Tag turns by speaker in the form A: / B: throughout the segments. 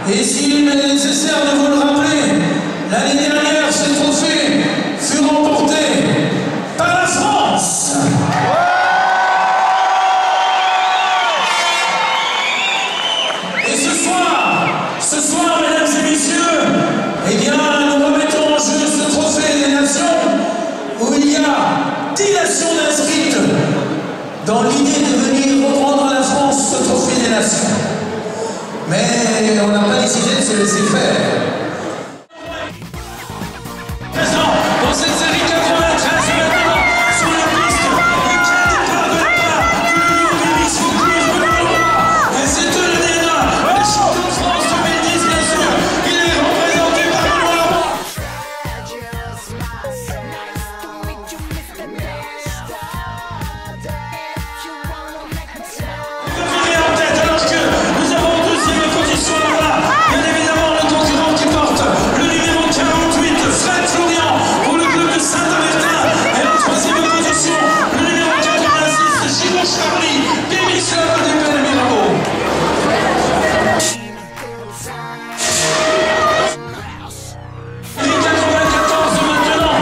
A: Et s'il est nécessaire de vous le rappeler, l'année dernière, ce trophée fut remporté par la France. Et ce soir, mesdames et messieurs, eh bien, nous remettons en jeu ce trophée des nations où il y a 10 nations inscrites dans l'idée de venir reprendre à la France ce trophée des nations. Mais on n'a pas décidé de se laisser faire. Présent dans cette série 93 maintenant sur la piste, et qui départ de la part de l'Union des Miss Focus de l'Europe. Et c'est eux le DNA, les champions de France 2010 bien sûr. Il est représenté par Benoît Laurent. En tête alors que nous avons en deuxième position là-bas, bien évidemment le concurrent qui porte le numéro 48, Fred Florian pour le club de Saint-Avertin, et en troisième position le numéro 86, Gilles Charlie, Michel des Belles Mirabeau. Les 94 maintenant,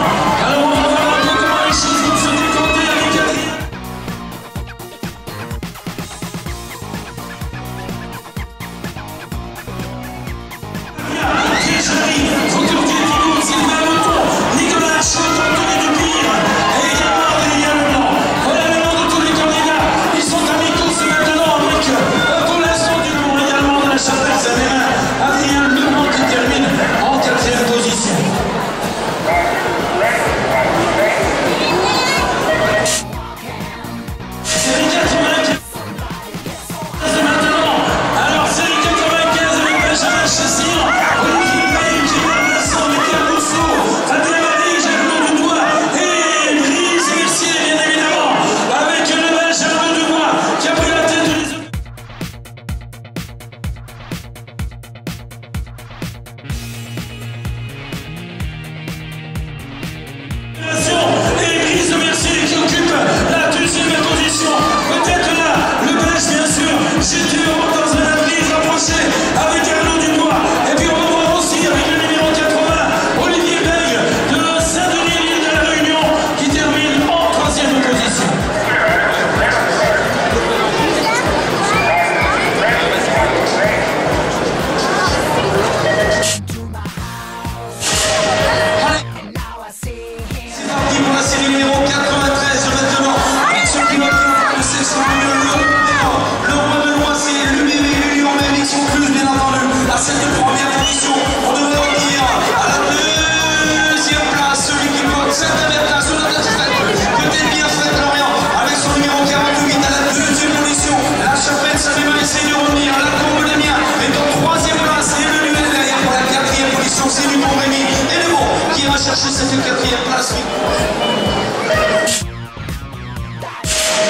A: alors on va voir un peu comment les choses vont se décanter avec Adrien. Thierry, Faucourtier Thibault, Sylvain Mouton, Nicolas Chaud, Anthony Dupire et également Adrien Leblanc. Voilà le nom de tous les candidats. Ils sont amis tous maintenant avec pour l'instant du nom également de la Chapelle Saint-Mérin, Adrien Leblanc qui termine en 4e position. Série 95 maintenant. Alors série 95 avec Benjamin Chassillan, Olivier Paye, Gilbert Vincent, Michael Rousseau, Fabien Marie, Jacques Dubois et Brice Mercier bien évidemment, avec le Belge Arnaud Dubois qui a pris la tête des autres. Et Brice Mercier qui occupe la 2e position. Peut-être là, le Belge bien sûr, GTO dans un avenir rapproché avec Arnaud Dubois. Et puis on va voir aussi avec le numéro 80, Olivier Bègue de Saint-Denis, l'île de la Réunion, qui termine en 3e position. C'est parti pour la série numéro 93 maintenant, avec ce pilote de section le roi de Loissy, le bébé Lyon, même ils sont plus bien entendu. À cette 1re position, on devrait en dire à la 2e place, celui qui porte Saint-Avertin sur la tête faite, peut-être bien Fred Lorient, avec son numéro 48 à la 2e position. La Chapelle Saint-Mérin essaie de revenir, la Combe des Miens est en 3e place et le duel derrière pour la 4e position, c'est du bon Rémi et le bon qui ira chercher cette 4e place.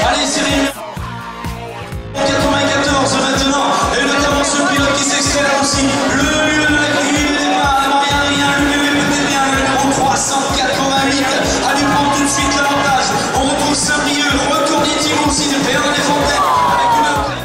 A: Allez, série 94 maintenant, et notamment ce pilote qui s'extrait là aussi, le lieu de la grille de départ, Marie-Adrien, le bébé peut-être bien, le numéro 388, à lui prendre tout de suite l'avantage. On retrouve Saint-Brieuc, retour d'Étienne aussi de Bernard Desfontaines, avec une...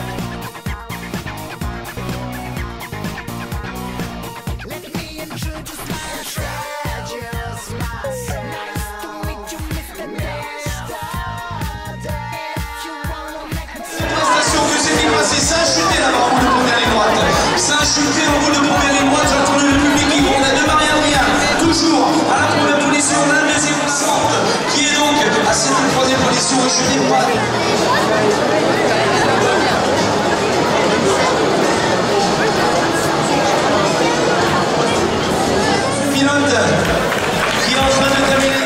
A: Saint-Chuté là-bas en bout de première ligne droite. Saint-Chuté en bout de première ligne droite, j'entends le public qui gronde de Marie-Adrien. Toujours à la 3e position, la 2e centre qui est donc à cette 3e position et je n'ai pas. Pilote qui est en train de terminer.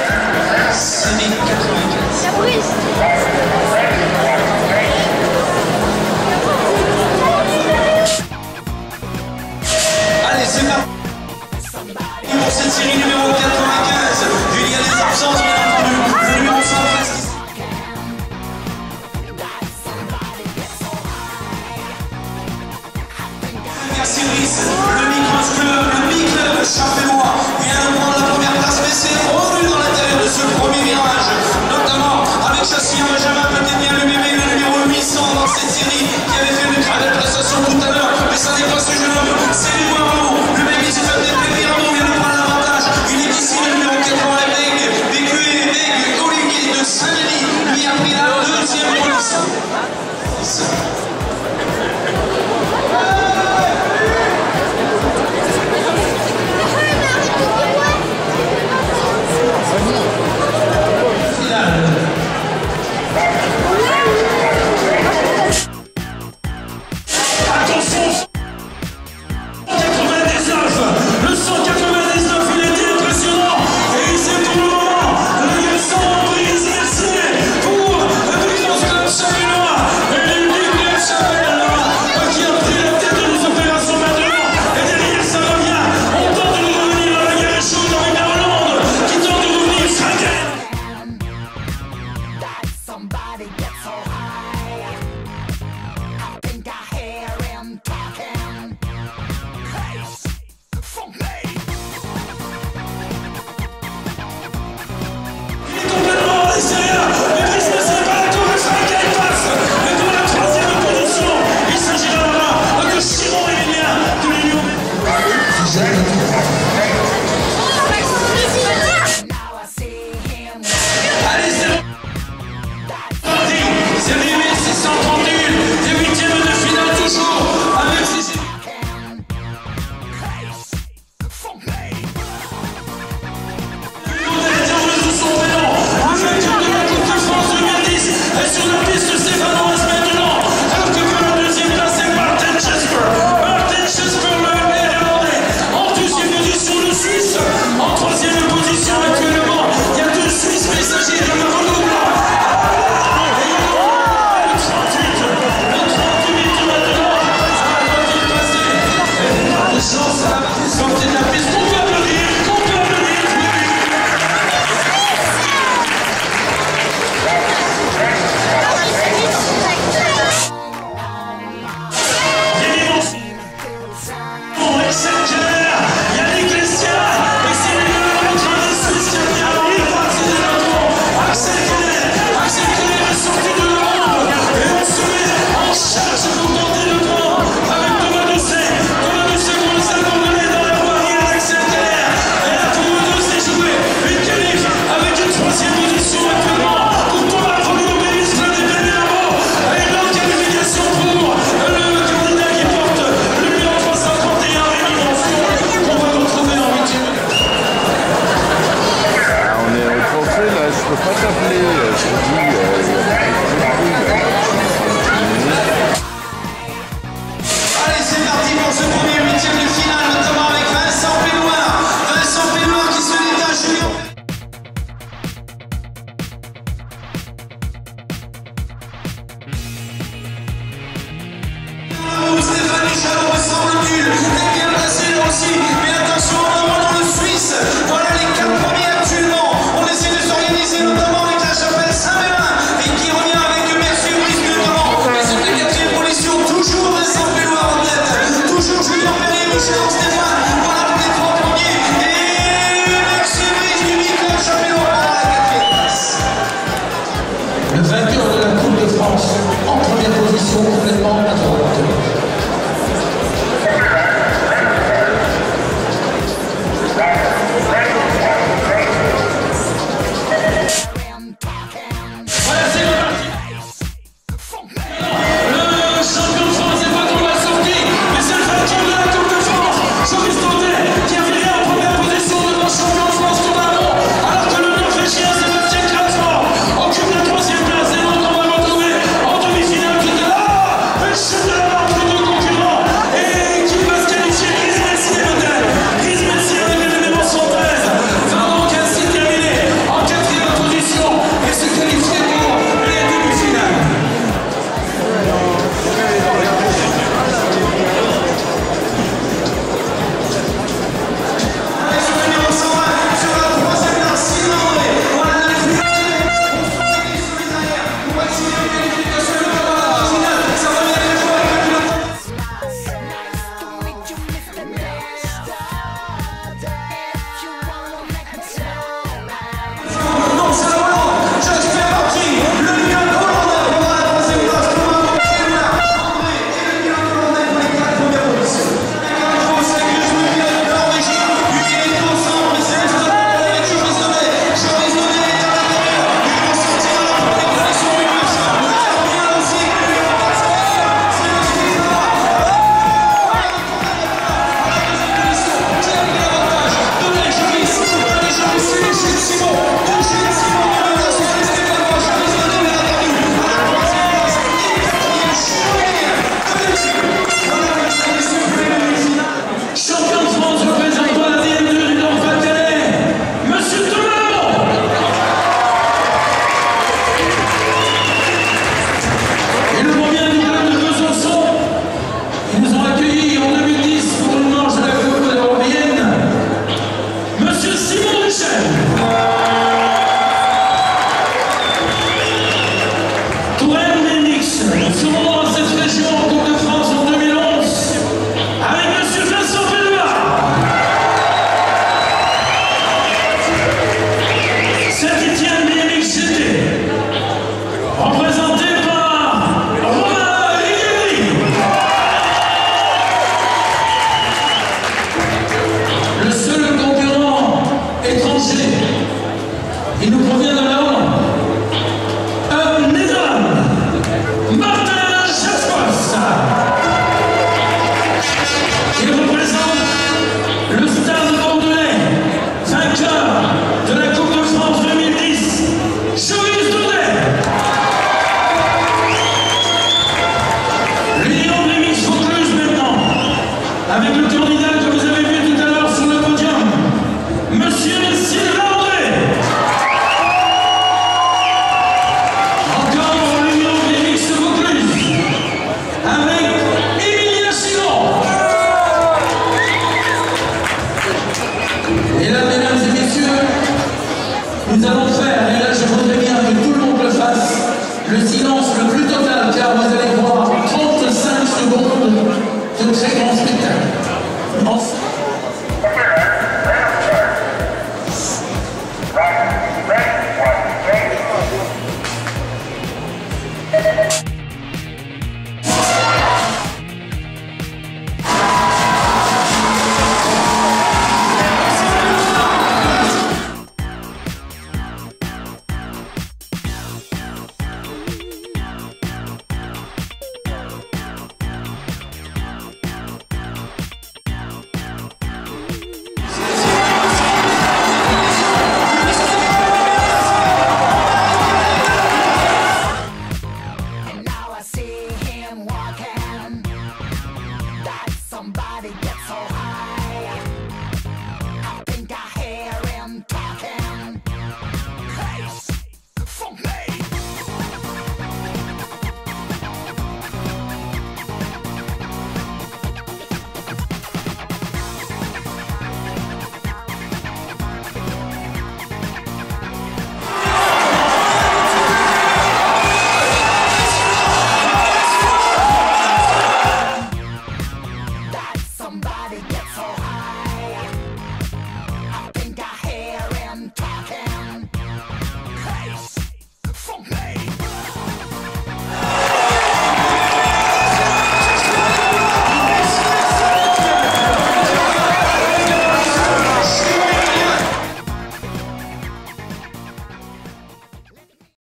A: Série 95. Allez, c'est parti pour cette série numéro 95. Il y a des absences, bien entendu. Le numéro 113. Merci Brice, le micro-club chapellois vient de prendre la première place, mais c'est revenu dans l'intérieur de ce premier virage, notamment avec Chassillan Benjamin, peut-être bien le bébé, le numéro 800 dans cette série qui avait fait une très belle prestation tout à l'heure, mais ça n'est pas ce jeune homme, c'est lui. place.